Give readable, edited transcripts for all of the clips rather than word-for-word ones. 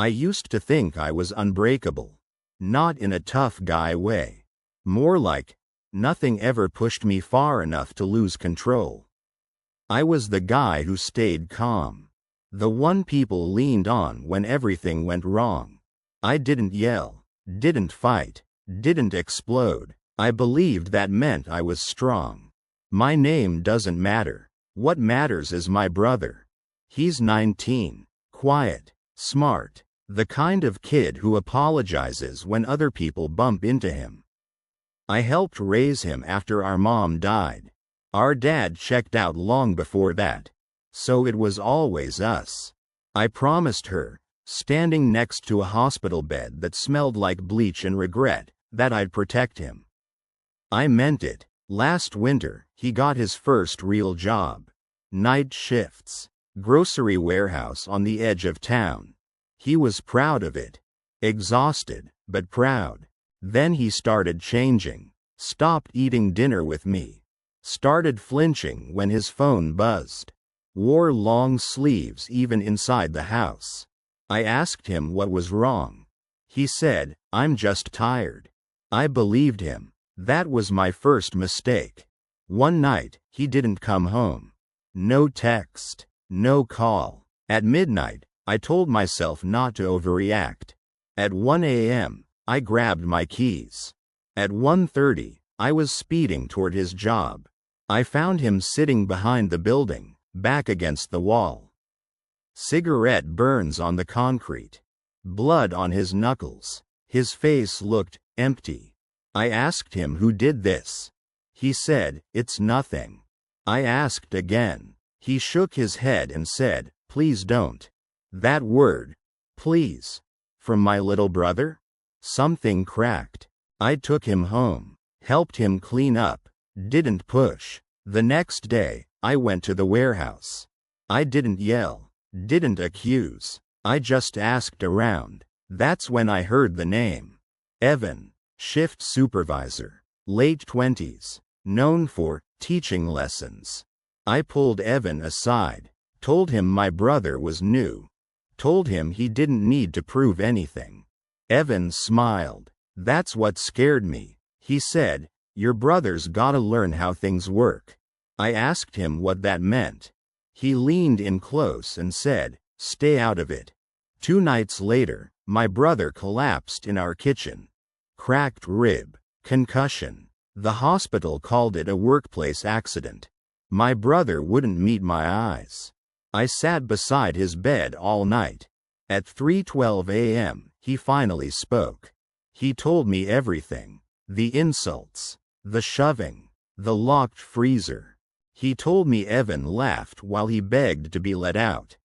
I used to think I was unbreakable. Not in a tough guy way. More like, nothing ever pushed me far enough to lose control. I was the guy who stayed calm. The one people leaned on when everything went wrong. I didn't yell, didn't fight, didn't explode. I believed that meant I was strong. My name doesn't matter. What matters is my brother. He's 19, quiet, smart, the kind of kid who apologizes when other people bump into him. I helped raise him after our mom died. Our dad checked out long before that, so it was always us. I promised her, standing next to a hospital bed that smelled like bleach and regret, that I'd protect him. I meant it. Last winter, he got his first real job. Night shifts. Grocery warehouse on the edge of town. He was proud of it. Exhausted, but proud. Then he started changing. Stopped eating dinner with me. Started flinching when his phone buzzed. Wore long sleeves even inside the house. I asked him what was wrong. He said, "I'm just tired." I believed him. That was my first mistake. One night, he didn't come home. No text, no call. At midnight, I told myself not to overreact. At 1 a.m., I grabbed my keys. At 1:30, I was speeding toward his job. I found him sitting behind the building, back against the wall. Cigarette burns on the concrete. Blood on his knuckles. His face looked empty. I asked him who did this. He said, "It's nothing." I asked again. He shook his head and said, "Please don't." That word, please, from my little brother? Something cracked. I took him home, helped him clean up, didn't push. The next day, I went to the warehouse. I didn't yell, didn't accuse. I just asked around. That's when I heard the name. Evan, shift supervisor, late 20s, known for teaching lessons. I pulled Evan aside, told him my brother was new, told him he didn't need to prove anything. Evan smiled. "That's what scared me," he said. "Your brother's gotta learn how things work." I asked him what that meant. He leaned in close and said, "Stay out of it." 2 nights later, my brother collapsed in our kitchen. Cracked rib, concussion. The hospital called it a workplace accident. My brother wouldn't meet my eyes. I sat beside his bed all night. At 3:12 a.m., he finally spoke. He told me everything. The insults, the shoving, the locked freezer. He told me Evan laughed while he begged to be let out.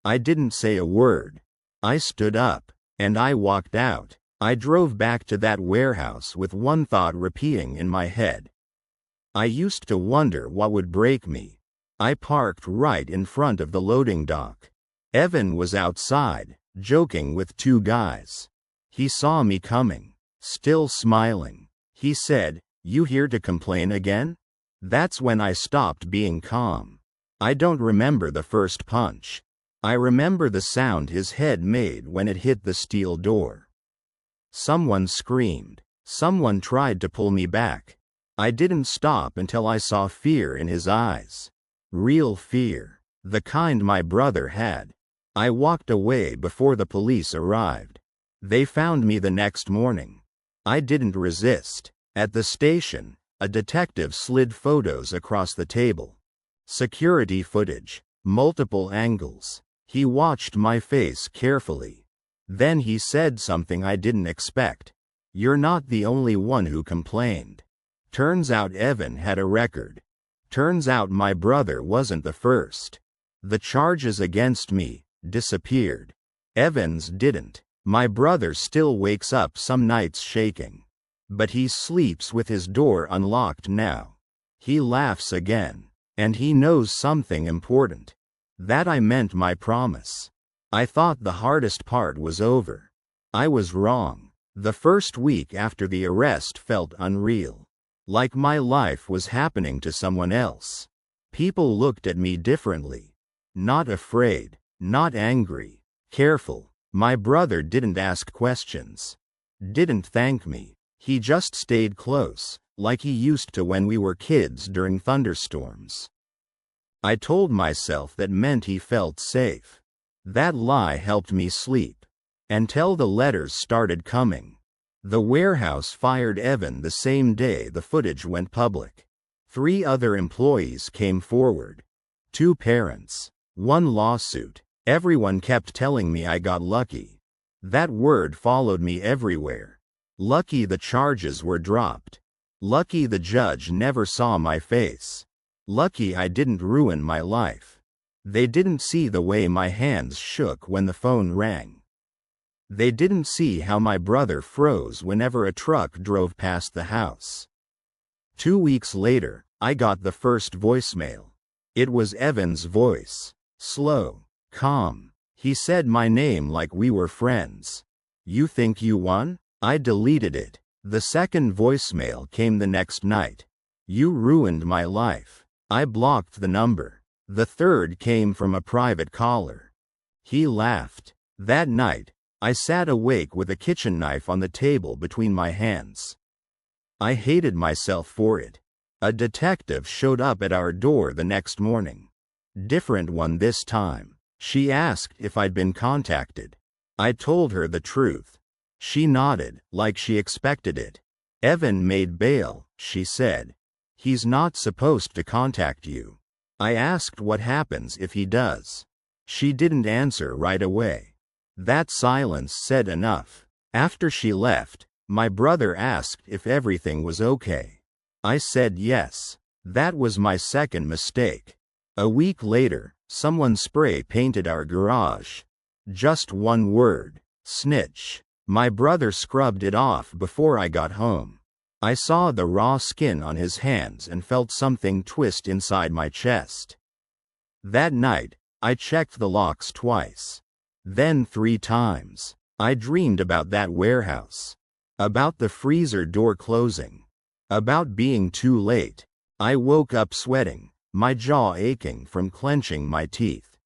I didn't say a word. I stood up, and I walked out. I drove back to that warehouse with one thought repeating in my head. I used to wonder what would break me. I parked right in front of the loading dock. Evan was outside, joking with 2 guys. He saw me coming, still smiling. He said, "You here to complain again?" That's when I stopped being calm. I don't remember the first punch. I remember the sound his head made when it hit the steel door. Someone screamed. Someone tried to pull me back. I didn't stop until I saw fear in his eyes. Real fear. The kind my brother had. I walked away before the police arrived. They found me the next morning. I didn't resist. At the station, a detective slid photos across the table. Security footage. Multiple angles. He watched my face carefully. Then he said something I didn't expect. "You're not the only one who complained." Turns out Evan had a record. Turns out my brother wasn't the first. The charges against me disappeared. Evan's didn't. My brother still wakes up some nights shaking. But he sleeps with his door unlocked now. He laughs again. And he knows something important. That I meant my promise. I thought the hardest part was over. I was wrong. The first week after the arrest felt unreal. Like my life was happening to someone else. People looked at me differently. Not afraid, not angry, careful. My brother didn't ask questions. Didn't thank me. He just stayed close, like he used to when we were kids during thunderstorms. I told myself that meant he felt safe. That lie helped me sleep. Until the letters started coming. The warehouse fired Evan the same day the footage went public. 3 other employees came forward. 2 parents. 1 lawsuit. Everyone kept telling me I got lucky. That word followed me everywhere. Lucky the charges were dropped. Lucky the judge never saw my face. Lucky I didn't ruin my life. They didn't see the way my hands shook when the phone rang. They didn't see how my brother froze whenever a truck drove past the house. 2 weeks later, I got the first voicemail. It was Evan's voice. Slow, calm. He said my name like we were friends. "You think you won?" I deleted it. The second voicemail came the next night. "You ruined my life." I blocked the number. The third came from a private caller. He laughed. That night, I sat awake with a kitchen knife on the table between my hands. I hated myself for it. A detective showed up at our door the next morning. Different one this time. She asked if I'd been contacted. I told her the truth. She nodded, like she expected it. "Evan made bail," she said. "He's not supposed to contact you." I asked what happens if he does. She didn't answer right away. That silence said enough. After she left, my brother asked if everything was okay. I said yes. That was my second mistake. A week later, someone spray painted our garage. Just one word: snitch. My brother scrubbed it off before I got home. I saw the raw skin on his hands and felt something twist inside my chest. That night, I checked the locks twice. Then 3 times. I dreamed about that warehouse. About the freezer door closing. About being too late. I woke up sweating, my jaw aching from clenching my teeth.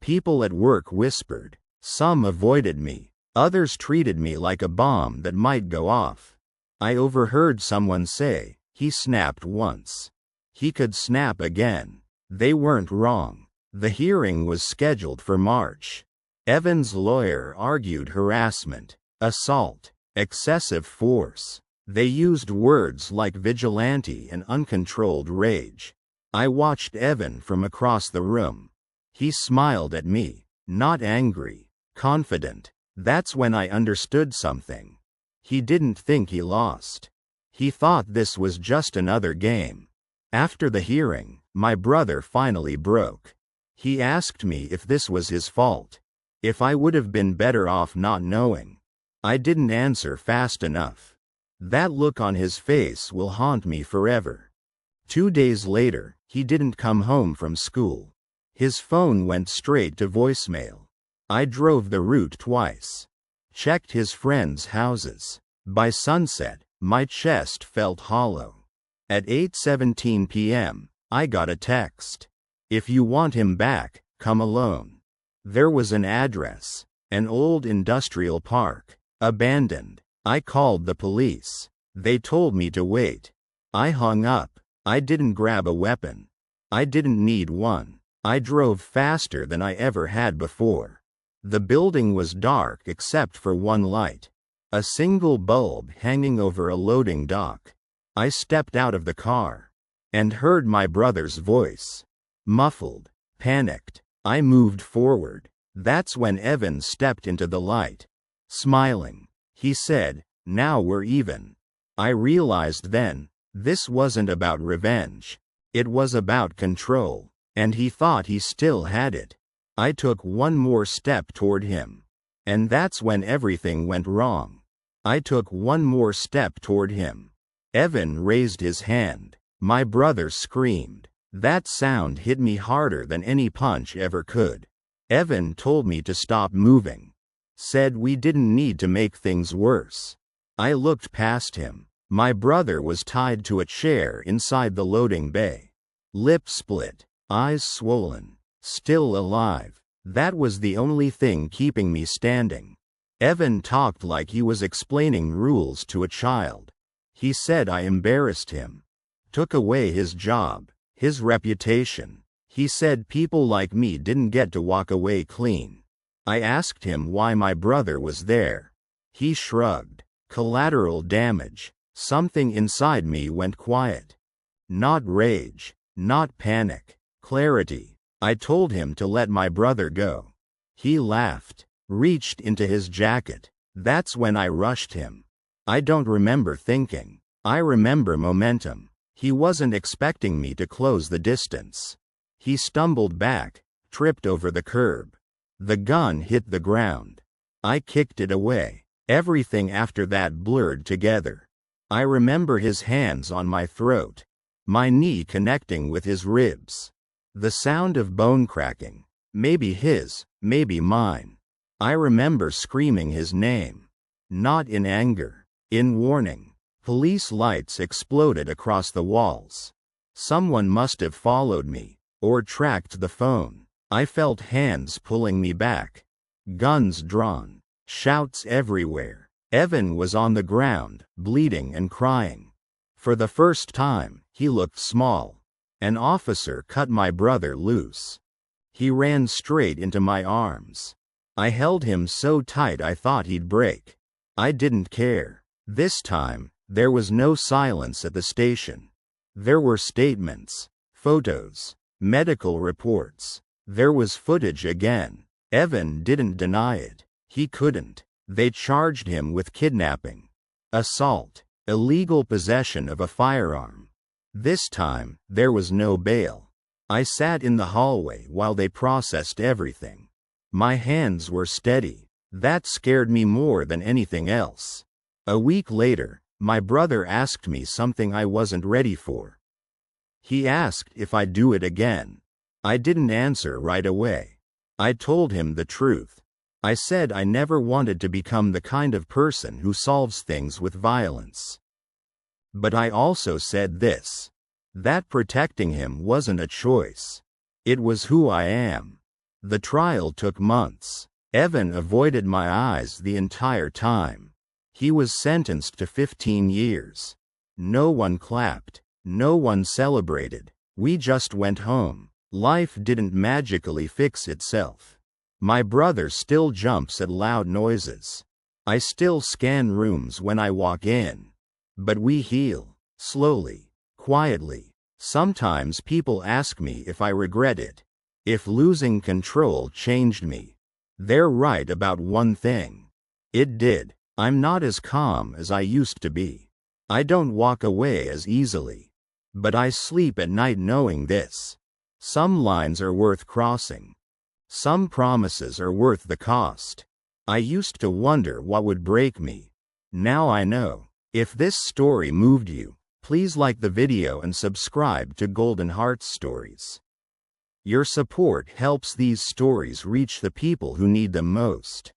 People at work whispered. Some avoided me. Others treated me like a bomb that might go off. I overheard someone say, "He snapped once. He could snap again." They weren't wrong. The hearing was scheduled for March. Evan's lawyer argued harassment, assault, excessive force. They used words like vigilante and uncontrolled rage. I watched Evan from across the room. He smiled at me, not angry, confident. That's when I understood something. He didn't think he lost. He thought this was just another game. After the hearing, my brother finally broke. He asked me if this was his fault. If I would have been better off not knowing. I didn't answer fast enough. That look on his face will haunt me forever. 2 days later, he didn't come home from school. His phone went straight to voicemail. I drove the route twice. Checked his friends' houses. By sunset, my chest felt hollow. At 8:17 p.m., I got a text. "If you want him back, come alone." There was an address. An old industrial park. Abandoned. I called the police. They told me to wait. I hung up. I didn't grab a weapon. I didn't need one. I drove faster than I ever had before. The building was dark except for one light. A single bulb hanging over a loading dock. I stepped out of the car. And heard my brother's voice. Muffled. Panicked. I moved forward. That's when Evan stepped into the light. Smiling. He said, "Now we're even." I realized then, this wasn't about revenge. It was about control. And he thought he still had it. I took one more step toward him. And that's when everything went wrong. I took one more step toward him. Evan raised his hand. My brother screamed. That sound hit me harder than any punch ever could. Evan told me to stop moving. Said we didn't need to make things worse. I looked past him. My brother was tied to a chair inside the loading bay. Lip split, eyes swollen, still alive. That was the only thing keeping me standing. Evan talked like he was explaining rules to a child. He said I embarrassed him, took away his job, his reputation. He said people like me didn't get to walk away clean. I asked him why my brother was there. He shrugged. Collateral damage. Something inside me went quiet. Not rage, not panic, clarity. I told him to let my brother go. He laughed, reached into his jacket. That's when I rushed him. I don't remember thinking. I remember momentum. He wasn't expecting me to close the distance. He stumbled back, tripped over the curb. The gun hit the ground. I kicked it away. Everything after that blurred together. I remember his hands on my throat, my knee connecting with his ribs. The sound of bone cracking, maybe his, maybe mine. I remember screaming his name. Not in anger, in warning. Police lights exploded across the walls. Someone must have followed me, or tracked the phone. I felt hands pulling me back. Guns drawn. Shouts everywhere. Evan was on the ground, bleeding and crying. For the first time, he looked small. An officer cut my brother loose. He ran straight into my arms. I held him so tight I thought he'd break. I didn't care. This time, there was no silence at the station. There were statements, photos, medical reports. There was footage again. Evan didn't deny it. He couldn't. They charged him with kidnapping, assault, illegal possession of a firearm. This time, there was no bail. I sat in the hallway while they processed everything. My hands were steady. That scared me more than anything else. A week later, my brother asked me something I wasn't ready for. He asked if I'd do it again. I didn't answer right away. I told him the truth. I said I never wanted to become the kind of person who solves things with violence. But I also said this: that protecting him wasn't a choice. It was who I am. The trial took months. Evan avoided my eyes the entire time. He was sentenced to 15 years. No one clapped. No one celebrated. We just went home. Life didn't magically fix itself. My brother still jumps at loud noises. I still scan rooms when I walk in. But we heal. Slowly. Quietly. Sometimes people ask me if I regret it. If losing control changed me. They're right about one thing. It did. I'm not as calm as I used to be. I don't walk away as easily. But I sleep at night knowing this. Some lines are worth crossing. Some promises are worth the cost. I used to wonder what would break me. Now I know. If this story moved you, please like the video and subscribe to Golden Hearts Stories. Your support helps these stories reach the people who need them most.